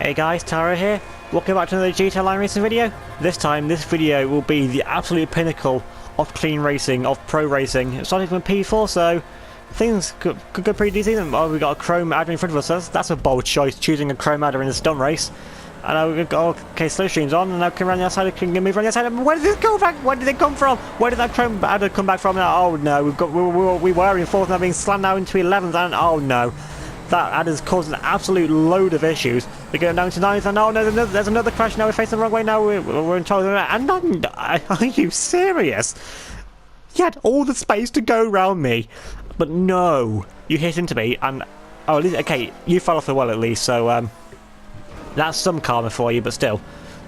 Hey guys, Tara here. Welcome back to another GTA Line Racing video. This time, this video will be the absolute pinnacle of clean racing, of pro racing. Starting from P4, so things could go pretty decent. Oh, we got a chrome adder in front of us. So that's a bold choice, choosing a chrome adder in a stunt race. And we've got okay, slipstream's on, and now come around the outside. Can move around the outside. Where did this go back? Where did it come from? Where did that chrome adder come back from? Now, oh no, we were in fourth, now being slammed now into 11th, and oh no. That adder's caused an absolute load of issues. We're going down to 9th, and oh no, there's another crash now. We're facing the wrong way now. We're in trouble. And are you serious? You had all the space to go round me, but no, you hit into me, and oh, at least, okay, you fell off the well at least. So that's some karma for you, but still.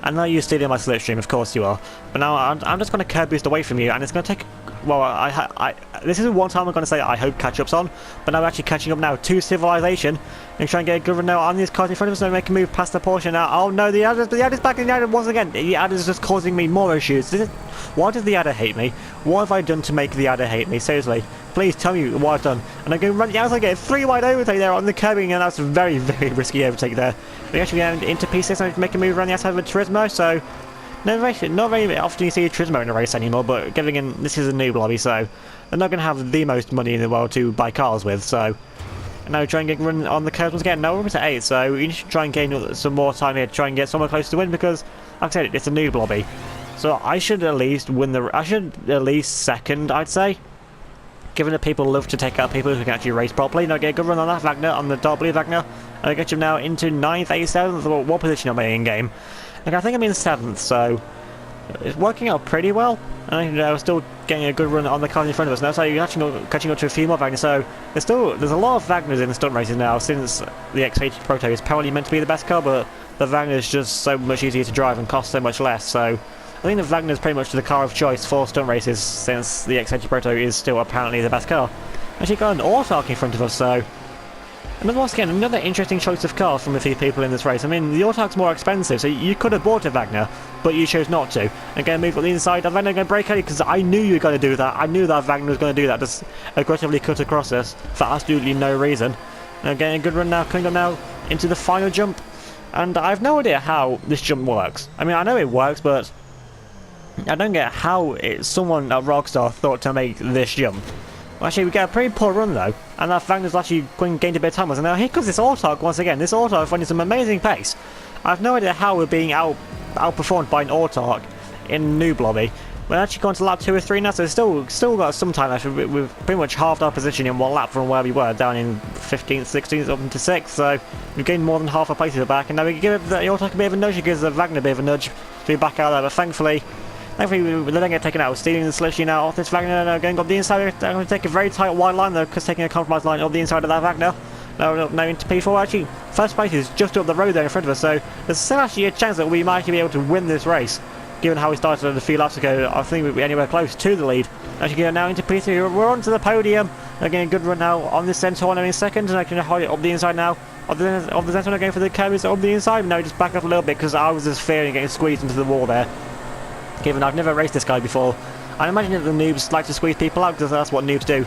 And now you're stealing my slipstream, of course you are. But now I'm just going to curb boost away from you, and it's going to take. Well, this is one time I'm going to say I hope catch-up's on, but now we're actually catching up now to civilization and trying to get a good run now on these cars in front of us and make a move past the Porsche now. Oh no, the adder's back in the adder once again. The adder's just causing me more issues. Why does the adder hate me? What have I done to make the adder hate me? Seriously, please tell me what I've done. And I'm going to run the outside, get a 3 wide overtake there on the curbing, and that's a very, very risky overtake there. We actually get into P6 and make a move around the outside of a Turismo, so not very often you see a Turismo in a race anymore, but giving in, this is a noob lobby, so they're not going to have the most money in the world to buy cars with, so now try and get run on the curves once again. Now we're at 8, so you need to try and gain some more time here to try and get somewhere close to win, because like I said, it's a noob lobby. So I should at least second, I'd say. Given that people love to take out people who can actually race properly. Now get a good run on that Wagner, on the dark blue Wagner. And I get you now into 9th, 8th, 7th. What position am I in game? Like, I think I'm in 7th, so it's working out pretty well. And we're still getting a good run on the cars in front of us now, so you're actually catching up to a few more Wagners. So there's a lot of Wagners in the stunt races now, since the X80 Proto is apparently meant to be the best car, but the Wagner is just so much easier to drive and costs so much less. So I think the Wagner is pretty much the car of choice for stunt races, since the X80 Proto is still apparently the best car. Actually got an Autarch in front of us, so and then once again, another interesting choice of car from a few people in this race. I mean, the Autarch's more expensive, so you could have bought a Wagner, but you chose not to. And get a move on the inside, the Wagner going to break out, because I knew you were going to do that. I knew that Wagner was going to do that, just aggressively cut across us for absolutely no reason. And getting a good run now, coming up now into the final jump. And I have no idea how this jump works. I mean, I know it works, but I don't get how someone at Rockstar thought to make this jump. Well, actually, we get a pretty poor run though, and that Wagner's actually gained a bit of time. And now here comes this Autarch once again. This Autarch running some amazing pace. I have no idea how we're being outperformed by an Autarch in noob lobby. We're actually gone to lap 2 or 3 now, so still got some time left. We've pretty much halved our position in 1 lap from where we were, down in 15th, 16th, up into 6th. So we've gained more than half our places back, and now we can give the Autarch a bit of a nudge. It gives the Wagner a bit of a nudge to be back out there. But thankfully we don't get taken out. We're stealing the slipstream now off this Wagner, going up the inside. I'm going to take a very tight wide line though, because taking a compromised line up the inside of that Wagner. Now into P4. Actually, first place is just up the road there in front of us, so there's still actually a chance that we might actually be able to win this race. Given how we started a few laps ago, I think we'd be anywhere close to the lead. Actually, going now into P3. We're onto the podium. Again, a good run now on this Zentorno in second, and I can hold it up the inside now. Of the Zentorno going for the curves up the inside. Now just back up a little bit, because I was just fearing getting squeezed into the wall there. Given I've never raced this guy before, I imagine that the noobs like to squeeze people out, because that's what noobs do.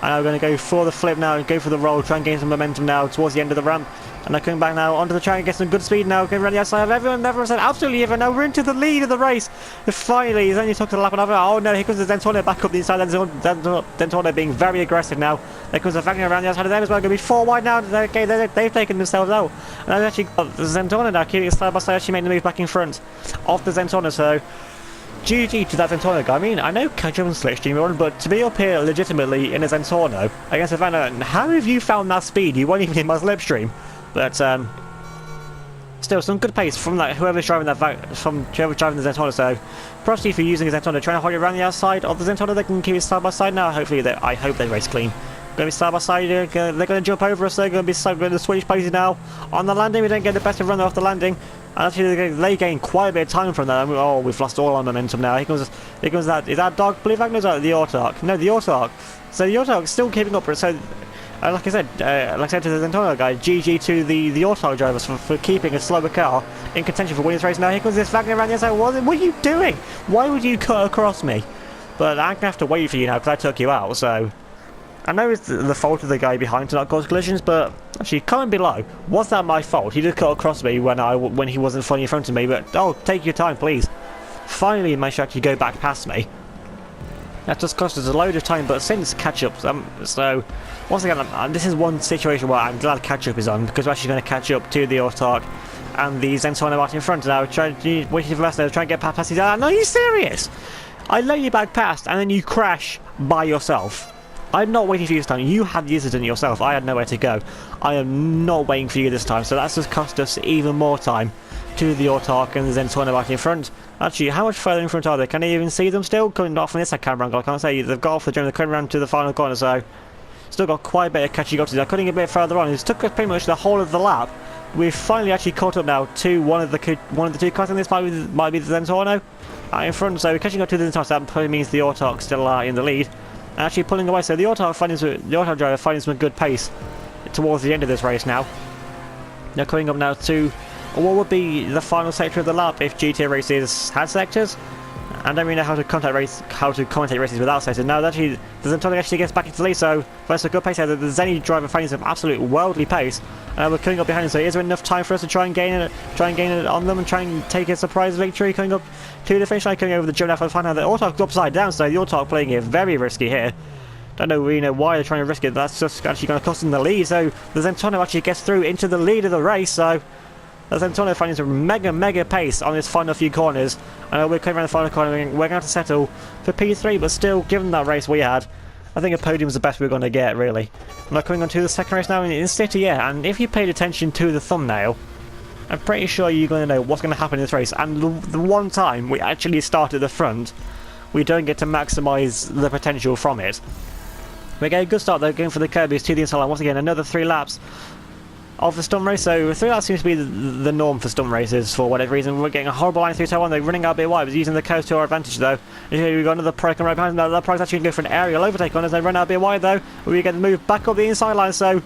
And I'm going to go for the flip now and go for the roll, try and gain some momentum now towards the end of the ramp. And I'm coming back now onto the track and get some good speed now, going around the outside of everyone. Everyone said absolutely everyone. Now we're into the lead of the race. And finally, he's only took a lap and over. Oh no, here comes the Zentorno back up the inside. Zentorno being very aggressive now. There comes the Wagner around the outside of them as well. Going to be 4 wide now. Okay, they've taken themselves out. And I've actually got the Zentorno now, keeping it side by side, actually making the move back in front of the Zentorno. So GG to that Zentorno guy. I mean, I know catch-up and slipstream run, but to be up here legitimately in a Zentorno against a Wagner, how have you found that speed? You weren't even in my slipstream. But still, some good pace from that whoever's driving the Zentorno. So, props to you for using a Zentorno, trying to hold it around the outside of the Zentorno. They can keep it side by side now. Hopefully, I hope they race clean. Going to be side by side. They're going to jump over us. They're going to switch places now. On the landing, we don't get the best of run off the landing. And actually, they gain quite a bit of time from that. Oh, we've lost all our momentum now. Here comes that. Is that dark blue Wagner or is that the Autarch? No, the Autarch. So the Autarch is still keeping up. So, like I said to the Zentorno guy, GG to the Autarch drivers for keeping a slower car in contention for winning this race. Now here comes this Wagner around the outside. What are you doing? Why would you cut across me? But I'm going to have to wait for you now, because I took you out, so I know it's the fault of the guy behind to not cause collisions, but actually, comment below. Was that my fault? He did cut across me when he wasn't fully in front of me, but oh, take your time, please. Finally, he managed to actually go back past me. That just cost us a load of time, but since catch-up, so once again, this is one situation where I'm glad catch-up is on, because we're actually going to catch up to the Autark and the Zentorno right in front now, waiting for the rest of them, trying to get past these. No, are you serious? I let you back past, and then you crash by yourself. I'm not waiting for you this time. You had the incident yourself. I had nowhere to go. I am not waiting for you this time, so that's just cost us even more time to the Autark and the Zentorno right in front. Actually, how much further in front are they? Can I even see them still? Coming off from this camera angle, I can't say. They've got off the jump, they're coming around to the final corner, so still got quite a bit of catching up to do. Cutting a bit further on. It took us pretty much the whole of the lap. We've finally actually caught up now to one of the two cars, and this might be the Zentorno in front. So we're catching up to the Zentorno. So that probably means the Autark still in the lead, and actually pulling away. So the Autark driver finding some good pace towards the end of this race now. They're coming up now to what would be the final sector of the lap if GTA races had sectors. I don't really know how to commentate races without sectors. Now actually, the Zentorno actually gets back into the lead, so that's a good pace there. The Zenny driver finding some absolute worldly pace. We're coming up behind him, so is there enough time for us to try and gain it on them and try and take a surprise victory? Coming up to the finish line, coming over the jump now for the final. The Autark's upside down, so the Autark playing it very risky here. Don't know really why they're trying to risk it. That's just actually going to cost them the lead. So the Zentorno actually gets through into the lead of the race. So the Zentorno finding some mega pace on his final few corners. And we're coming around the final corner. We're going to have to settle for P3, but still, given that race we had, I think a podium's the best we're going to get, really. We're coming on to the second race now in City, yeah. And if you paid attention to the thumbnail, I'm pretty sure you're going to know what's going to happen in this race. And the one time we actually start at the front, we don't get to maximise the potential from it. We get a good start though, going for the Kirby's to the inside line. Once again, another 3 laps of the stunt race. So 3 laps seems to be the norm for stunt races for whatever reason. We're getting a horrible line through turn 1. They're running out a bit wide, but using the coast to our advantage though. And here we've got another pro coming right behind them. That pro's actually going to go for an aerial overtake on us. They run out a bit wide though. We get to move back up the inside line. So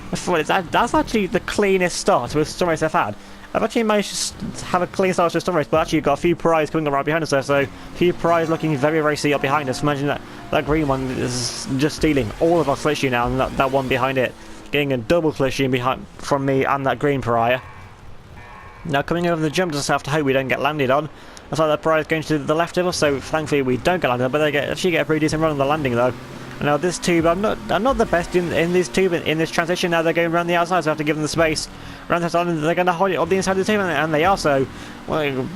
that's actually the cleanest start to a stunt race I've had. I've actually managed to have a clean start to a stunt race, but actually you've got a few prizes coming up right behind us there, so a few prizes looking very racy up behind us. Imagine that green one is just stealing all of our collision now, and that one behind it getting a double collision behind from me and that green pariah. Now coming over the jump, just have to hope we don't get landed on. Looks like that pariah going to the left of us, so thankfully we don't get landed on, but they actually get a pretty decent run on the landing though. Now this tube, I'm not the best in this tube in this transition. Now they're going around the outside, so I have to give them the space around the outside, and they're going to hold it up the inside of the tube, and they are. So, well,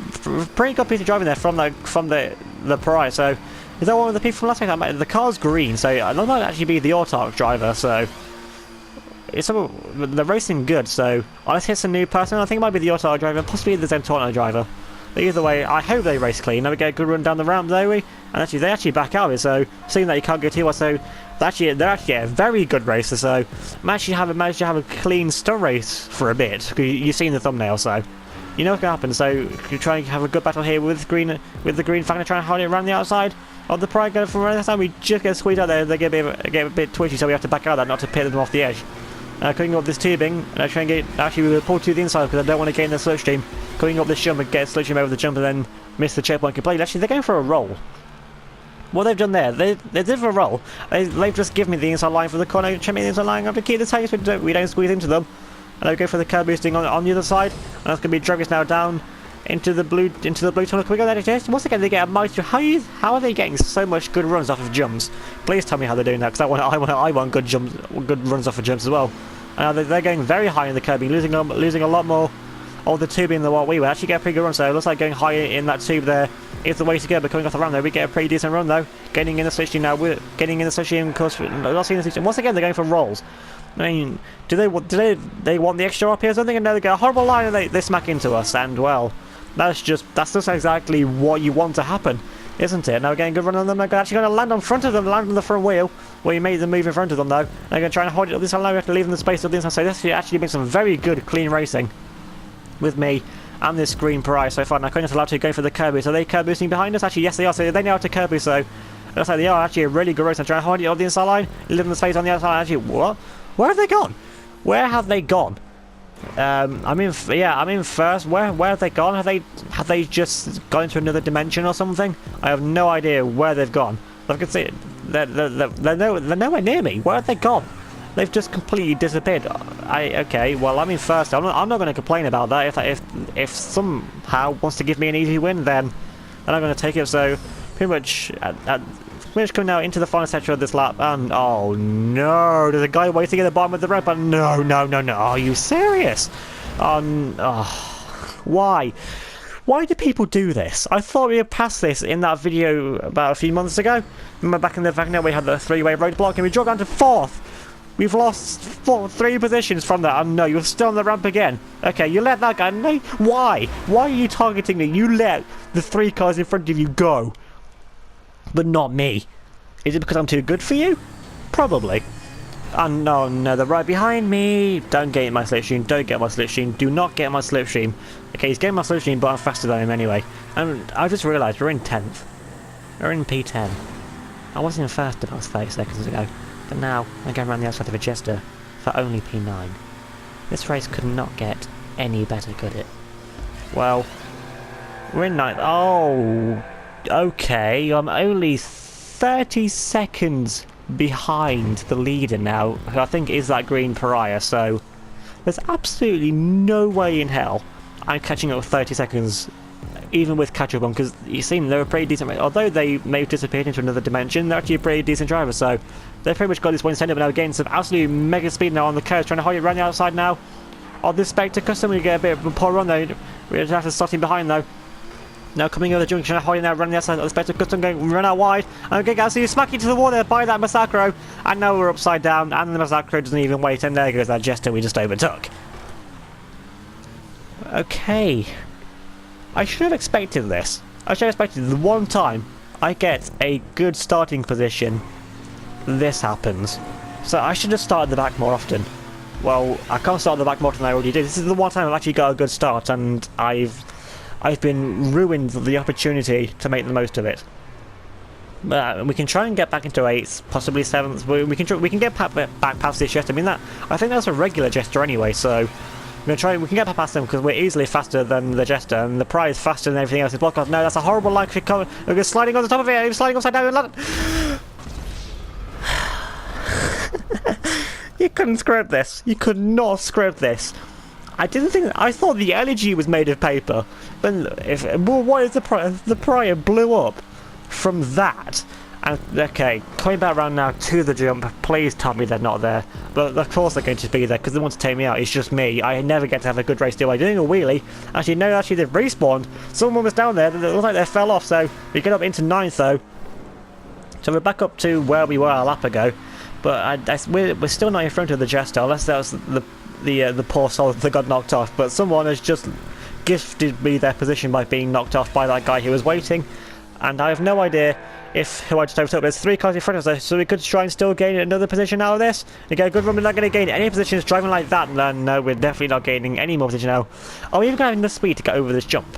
pretty good piece of driving there from the pariah. So is that one of the people from last week? The car's green, so that might actually be the Autark driver. So they're racing good. So let's hit some new person. I think it might be the Autark driver, possibly the Zentorno driver. But either way, I hope they race clean. Now we get a good run down the ramp, though we. And actually, they actually back out of it, so seeing that you can't go too well, so they're actually a very good racer. So managed to have a clean stunt race for a bit. You've seen the thumbnail, so you know what's gonna happen. So you try and have a good battle here with the green fan, trying to hold it around the outside of the pride. Going from around the side, we just get squeezed out there. They get a bit twitchy, so we have to back out of that, not to pit them off the edge. Coming up this tubing, and I try and we will pull to the inside because I don't want to gain the slipstream. Coming up this jump and get a slipstream over the jump and then miss the checkpoint completely. Actually, they're going for a roll. What they've done there, they did for a roll. They've just given me the inside line for the corner. Check me the inside line. I have to keep the tires, but we don't squeeze into them. And I go for the curb boosting on the other side, and that's going to be dragging us now down into the blue tunnel. Can we go there? Once again, they get a mighty. How are they getting so much good runs off of jumps? Please tell me how they're doing that, because I want good runs off of jumps as well. They're going very high in the curbing, losing a lot more of the tubing than what we were. Actually get a pretty good run, so it looks like going higher in that tube there is the way to go. But coming off the ramp there, we get a pretty decent run though. Getting in the switch now, we're getting in the switch in, of course. Not seeing the switch. Once again, they're going for rolls. I mean, do they want the extra up here or something? And no, they get a horrible line and they smack into us. And well, that's just exactly what you want to happen, isn't it? Now we're getting a good run on them. They're actually going to land on front of them, land on the front wheel. Well, you made them move in front of them though. They're going to try and hold it up this side. We have to leave them the space up this side. So this actually been some very good clean racing with me and this green pariah so far. Now Coin's allowed to go for the curb boost. Are they curb boosting behind us? Actually, yes they are. So they know how to curb boost. So it looks like they are actually a really good race. I'm trying to hold it up the inside line, leave them the space on the outside line. Actually, what? Where have they gone? Where have they gone? I'm in first. Where have they gone? Have they just gone into another dimension or something? I have no idea where they've gone. Like I can see, They're nowhere near me. Where have they gone? They've just completely disappeared. Okay, well, I'm in first. I'm not going to complain about that. If somehow wants to give me an easy win, then I'm going to take it. So pretty much coming now into the final section of this lap, and oh no, there's a guy waiting at the bottom of the ramp. And no, are you serious? Why? Why do people do this? I thought we had passed this in that video about a few months ago. Remember back in the Wagner we had the three-way roadblock and we dropped down to 4th. We've lost 3 positions from that. And no, you're still on the ramp again. Okay, you let that guy. No, why? Why are you targeting me? You let the 3 cars in front of you go, but not me. Is it because I'm too good for you? Probably. And no, they're right behind me. Don't get in my slipstream. Don't get my slipstream. Do not get my slipstream. Okay, he's getting my slipstream, but I'm faster than him anyway. And I just realised we're in 10th. We're in P10. I wasn't in first about 30 seconds ago, but now I'm going around the outside of a Jester for only P9. This race could not get any better, could it? Well, we're in 9th. Oh, okay. I'm only 30 seconds behind the leader now, who I think is that green pariah, so there's absolutely no way in hell I'm catching up with 30 seconds, even with catch-up on, because you see they're a pretty decent, although they may have disappeared into another dimension, they're actually a pretty decent driver, so they've pretty much got this one set up now, getting some absolutely mega speed now on the curves, trying to hold it around the outside now. On this Spectre Custom, we get a bit of a poor run though, we have to start him behind though. Now coming over the junction, holding now, running the outside of the Spectre Custom, going run out wide, and getting absolutely smack into the wall there by that Massacro, and now we're upside down, and the Massacro doesn't even wait, and there goes that Jester we just overtook. Okay. I should have expected this. I should have expected the one time I get a good starting position, this happens. So I should have started the back more often. Well, I can't start the back more than I already did. This is the one time I've actually got a good start, and I've been ruined the opportunity to make the most of it. We can try and get back into 8th, possibly 7th. We can get back past this Jester. I mean I think that's a regular Jester anyway. So we can get past them because we're easily faster than the Jester, and the Pariah is faster than everything else in block. No, that's a horrible line. We're sliding on the top of it. I'm sliding upside down. You couldn't script this. You could not script this. I thought the energy was made of paper, but what is the Pariah blew up from that? And okay, coming back around now to the jump. Please tell me they're not there, but of course they're going to be there because they want to take me out. It's just me. I never get to have a good race, do I? Doing a wheelie. Actually, no. Actually, they've respawned. Someone was down there. It looks like they fell off. So we get up into 9th though. So we're back up to where we were a lap ago, but we're still not in front of the Jester, unless that was the poor soul that got knocked off. But someone has just gifted me their position by being knocked off by that guy who was waiting, and I have no idea who I just overtook. There's 3 cars in front of us, so we could try and still gain another position out of this. And get a good run. We're not going to gain any positions driving like that. No, we're definitely not gaining any more position now. Are we even going to have enough speed to get over this jump?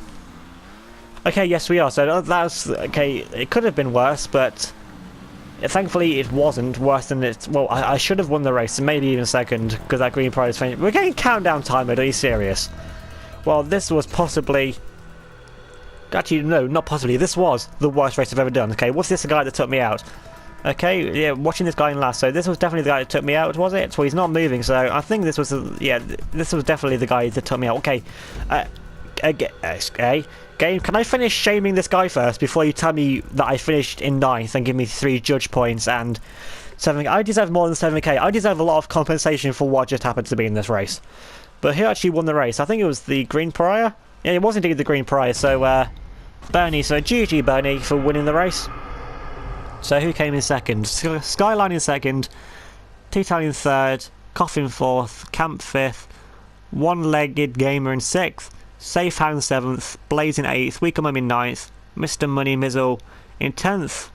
Okay, yes we are. So that's okay. It could have been worse, but thankfully it wasn't worse than it. Well, I should have won the race, maybe even second, because that green prize finished. We're getting countdown timer. Are you serious? Well, this was possibly. Actually, no, not possibly. This was the worst race I've ever done. Okay, was this the guy that took me out? Okay, yeah, watching this guy in last. So this was definitely the guy that took me out, was it? Well, he's not moving, so I think this was this was definitely the guy that took me out. Okay, game, can I finish shaming this guy first before you tell me that I finished in 9th and give me 3 judge points and 7? I deserve more than 7k. I deserve a lot of compensation for what just happened to me in this race. But who actually won the race? I think it was the Green Pariah. Yeah, it was indeed the Green Pariah. So Bernie, so GG Bernie for winning the race. So who came in second? Skyline in second, T-Town in third, Coffin 4th, Camp 5th, One-Legged Gamer in 6th, Safe Hand 7th, Blaze in 8th, We Come Home in 9th, Mr. Money Mizzle in 10th,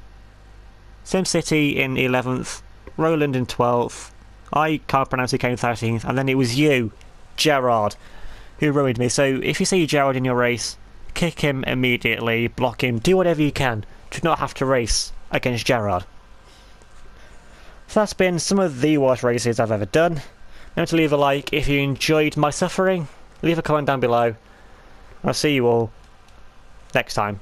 SimCity in 11th, Roland in 12th, I can't pronounce who came 13th, and then it was you, Gerard, who ruined me. So if you see Gerard in your race, kick him immediately, block him, do whatever you can to not have to race against Gerard. So that's been some of the worst races I've ever done. Remember to leave a like if you enjoyed my suffering, leave a comment down below. I'll see you all next time.